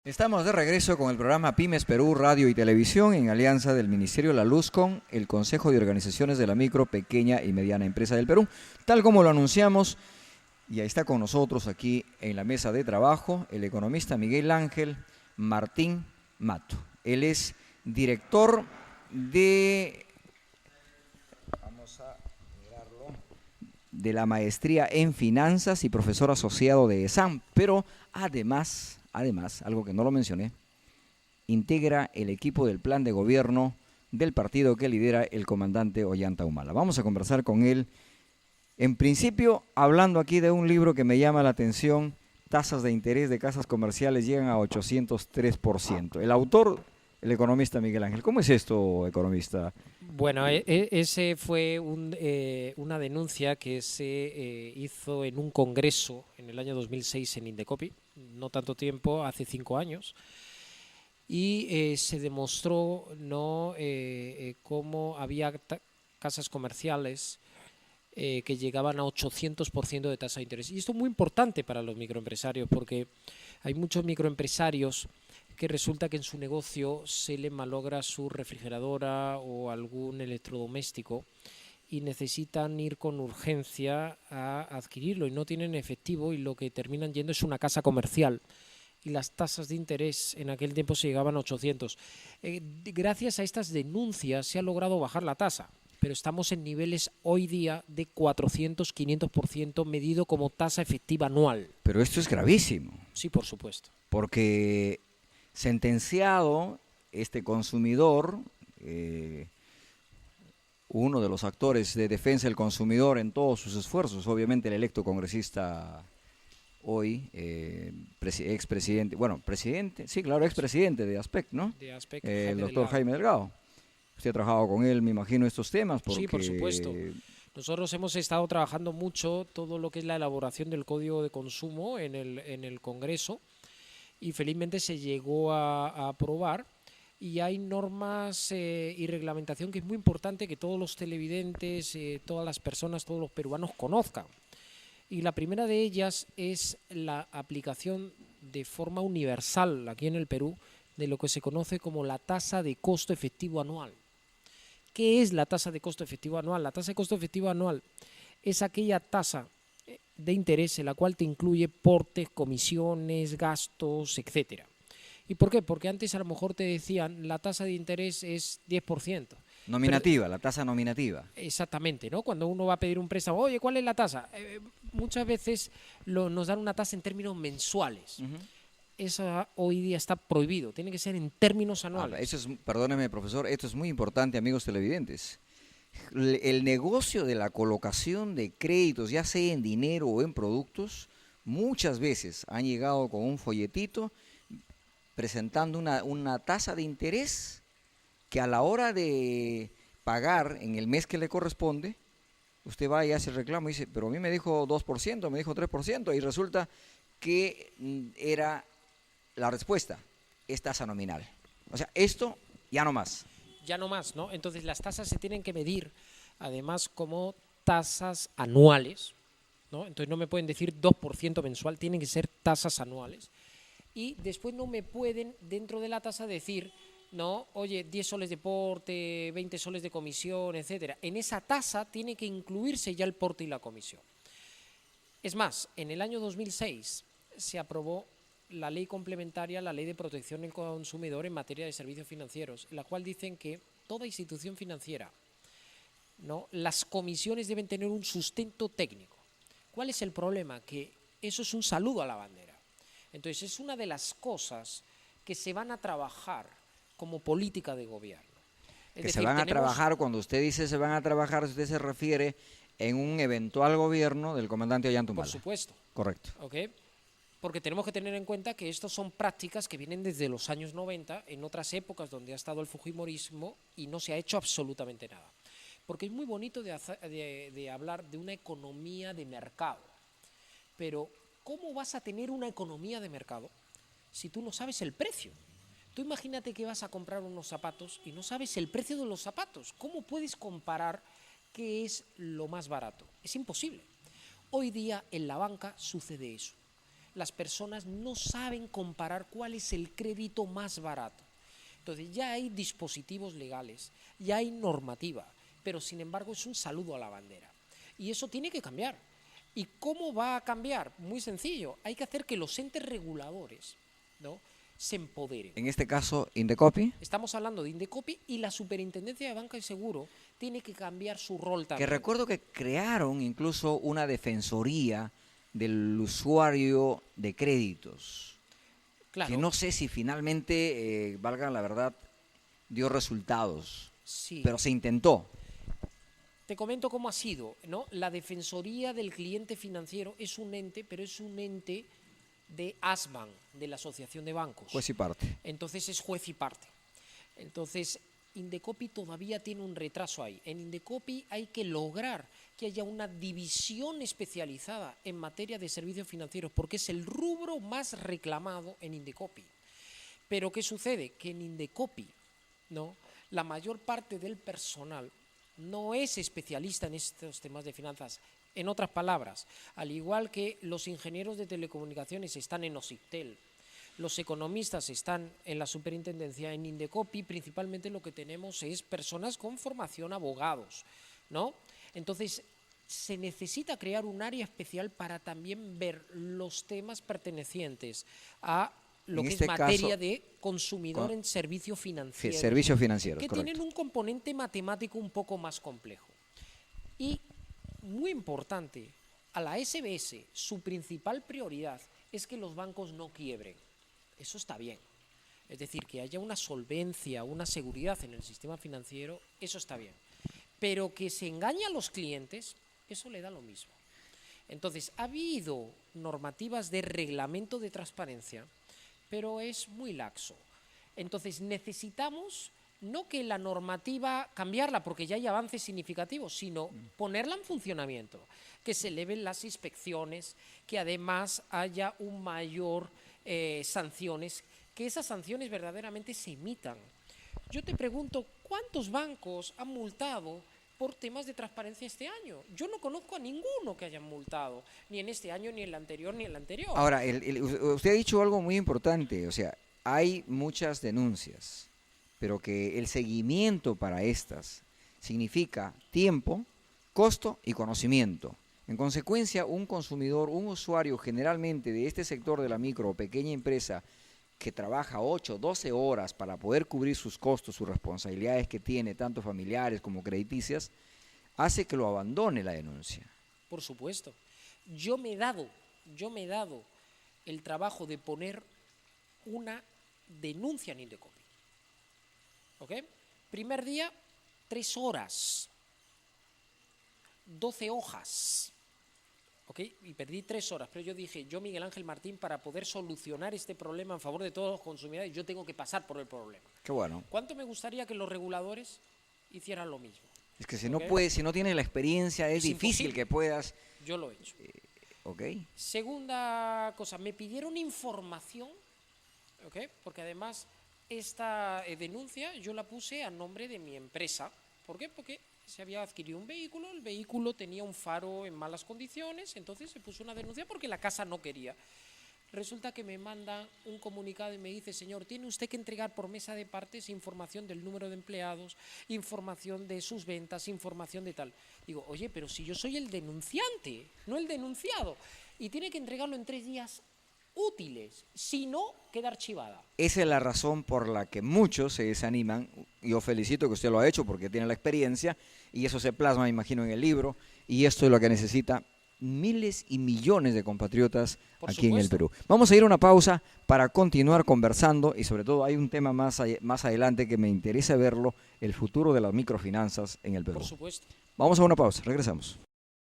Estamos de regreso con el programa Pymes Perú Radio y Televisión en alianza del Ministerio de la Luz con el Consejo de Organizaciones de la Micro, Pequeña y Mediana Empresa del Perú. Tal como lo anunciamos, y ahí está con nosotros aquí en la mesa de trabajo el economista Miguel Ángel Martín Mato. Él es director de, de la maestría en finanzas y profesor asociado de ESAM, pero además, algo que no lo mencioné, integra el equipo del plan de gobierno del partido que lidera el comandante Ollanta Humala. Vamos a conversar con él, en principio hablando aquí de un libro que me llama la atención, tasas de interés de casas comerciales llegan a 803%. El autor, el economista Miguel Ángel. ¿Cómo es esto, economista? Bueno, ese fue una denuncia que se hizo en un congreso en el año 2006 en Indecopi, no tanto tiempo, hace 5 años, y se demostró cómo había casas comerciales que llegaban a 800% de tasa de interés. Y esto es muy importante para los microempresarios porque hay muchos microempresarios que resulta que en su negocio se le malogra su refrigeradora o algún electrodoméstico y necesitan ir con urgencia a adquirirlo y no tienen efectivo y lo que terminan yendo es una casa comercial y las tasas de interés en aquel tiempo se llegaban a 800. Gracias a estas denuncias se ha logrado bajar la tasa, pero estamos en niveles hoy día de 400-500% medido como tasa efectiva anual. Pero esto es gravísimo. Sí, por supuesto. Porque sentenciado este consumidor, uno de los actores de defensa del consumidor en todos sus esfuerzos, obviamente el electo congresista hoy, expresidente, bueno, presidente, sí, claro, expresidente de ASPEC, ¿no? De ASPEC, El doctor Delgado. Jaime Delgado. Usted ha trabajado con él, me imagino, estos temas. Porque... Sí, por supuesto. Nosotros hemos estado trabajando mucho todo lo que es la elaboración del Código de Consumo en el Congreso y felizmente se llegó a aprobar y hay normas y reglamentación que es muy importante que todos los televidentes, todas las personas, todos los peruanos conozcan. Y la primera de ellas es la aplicación de forma universal aquí en el Perú de lo que se conoce como la tasa de costo efectivo anual. ¿Qué es la tasa de costo efectivo anual? La tasa de costo efectivo anual es aquella tasa de interés en la cual te incluye portes, comisiones, gastos, etcétera. ¿Y por qué? Porque antes a lo mejor te decían la tasa de interés es 10%. Nominativa, la tasa nominativa. Exactamente, ¿no? Cuando uno va a pedir un préstamo, oye, ¿cuál es la tasa? Muchas veces nos dan una tasa en términos mensuales. Eso hoy día está prohibido, tiene que ser en términos anuales. Eso es, perdóneme, profesor, esto es muy importante, amigos televidentes. El negocio de la colocación de créditos, ya sea en dinero o en productos, muchas veces han llegado con un folletito presentando una tasa de interés que a la hora de pagar en el mes que le corresponde, usted va y hace el reclamo y dice, pero a mí me dijo 2%, me dijo 3%, y resulta que era la respuesta, es tasa nominal. O sea, esto ya no más. Ya no más, ¿no? Entonces las tasas se tienen que medir, además, como tasas anuales, ¿no? Entonces no me pueden decir 2% mensual, tienen que ser tasas anuales. Y después no me pueden, dentro de la tasa, decir, no, oye, 10 soles de porte, 20 soles de comisión, etcétera. En esa tasa tiene que incluirse ya el porte y la comisión. Es más, en el año 2006 se aprobó la ley complementaria, la ley de protección del consumidor en materia de servicios financieros, en la cual dicen que toda institución financiera, ¿no?, las comisiones deben tener un sustento técnico. ¿Cuál es el problema? Que eso es un saludo a la bandera. Entonces es una de las cosas que se van a trabajar como política de gobierno. Es decir, se van a trabajar, cuando usted dice se van a trabajar, usted se refiere en un eventual gobierno del comandante Ollanta Humala. Por supuesto. Correcto. ¿Okay? Porque tenemos que tener en cuenta que estas son prácticas que vienen desde los años 90, en otras épocas donde ha estado el fujimorismo y no se ha hecho absolutamente nada. Porque es muy bonito de hablar de una economía de mercado, pero ¿cómo vas a tener una economía de mercado si tú no sabes el precio? Tú imagínate que vas a comprar unos zapatos y no sabes el precio de los zapatos. ¿Cómo puedes comparar qué es lo más barato? Es imposible. Hoy día en la banca sucede eso. las personas no saben comparar cuál es el crédito más barato. Entonces ya hay dispositivos legales, ya hay normativa, pero sin embargo es un saludo a la bandera. Y eso tiene que cambiar. ¿Y cómo va a cambiar? Muy sencillo, hay que hacer que los entes reguladores, ¿no?, se empoderen. En este caso, Indecopi, Estamos hablando de Indecopi y la Superintendencia de Banca y Seguro tiene que cambiar su rol que también. recuerdo que crearon incluso una defensoría del usuario de créditos, Claro, que no sé si finalmente, valga la verdad, dio resultados, sí. pero se intentó. Te comento cómo ha sido, ¿no? La Defensoría del Cliente Financiero es un ente, pero es un ente de ASBAN, de la Asociación de Bancos. Juez y parte. Entonces es juez y parte. Entonces, Indecopi todavía tiene un retraso ahí. En Indecopi hay que lograr que haya una división especializada en materia de servicios financieros, porque es el rubro más reclamado en Indecopi. Pero ¿qué sucede? Que en Indecopi, ¿no?, la mayor parte del personal no es especialista en estos temas de finanzas. En otras palabras, al igual que los ingenieros de telecomunicaciones están en Ositel, los economistas están en la superintendencia, en Indecopi principalmente lo que tenemos es personas con formación abogados, ¿no? Entonces, se necesita crear un área especial para también ver los temas pertenecientes a lo En que este es materia caso, de consumidor en servicios financieros, Servicios financieros, que correcto. tienen un componente matemático un poco más complejo. Y, muy importante, a la SBS su principal prioridad es que los bancos no quiebren. Eso está bien. Es decir, que haya una solvencia, una seguridad en el sistema financiero, eso está bien. Pero que se engañe a los clientes, eso le da lo mismo. Entonces, ha habido normativas de reglamento de transparencia, pero es muy laxo. Entonces, necesitamos no que la normativa cambiarla porque ya hay avances significativos, sino ponerla en funcionamiento, que se eleven las inspecciones, que además haya un mayor sanciones, que esas sanciones verdaderamente se emitan. Yo te pregunto, ¿cuántos bancos han multado por temas de transparencia este año? Yo no conozco a ninguno que hayan multado, ni en este año, ni en el anterior, ni en el anterior. Ahora, usted ha dicho algo muy importante, o sea, hay muchas denuncias, pero que el seguimiento para estas significa tiempo, costo y conocimiento. En consecuencia, un consumidor, un usuario generalmente de este sector de la micro o pequeña empresa que trabaja 8, 12 horas para poder cubrir sus costos, sus responsabilidades que tiene, tanto familiares como crediticias, hace que lo abandone la denuncia. Por supuesto. Yo me he dado el trabajo de poner una denuncia en Indecopi. ¿Ok? Primer día, 3 horas, 12 hojas. ¿Ok? Y perdí 3 horas, pero yo dije, yo Miguel Ángel Martín, para poder solucionar este problema en favor de todos los consumidores, yo tengo que pasar por el problema. Qué bueno. ¿Cuánto me gustaría que los reguladores hicieran lo mismo? Es que si no ¿Ok? puedes, si no tienes la experiencia, es difícil imposible. que puedas. Yo lo he hecho. ¿Ok? Segunda cosa, me pidieron información, ¿ok? Porque además esta denuncia yo la puse a nombre de mi empresa. ¿Por qué? Porque se había adquirido un vehículo, el vehículo tenía un faro en malas condiciones, entonces se puso una denuncia porque la casa no quería. Resulta que me manda un comunicado y me dice, señor, tiene usted que entregar por mesa de partes información del número de empleados, información de sus ventas, información de tal. Digo, oye, pero si yo soy el denunciante, no el denunciado, y tiene que entregarlo en 3 días útiles, si no, queda archivada. Esa es la razón por la que muchos se desaniman. Yo felicito que usted lo ha hecho porque tiene la experiencia y eso se plasma, me imagino, en el libro, y esto es lo que necesita miles y millones de compatriotas aquí en el Perú. Vamos a ir a una pausa para continuar conversando y sobre todo hay un tema más adelante que me interesa verlo, el futuro de las microfinanzas en el Perú. Por supuesto. Vamos a una pausa, regresamos.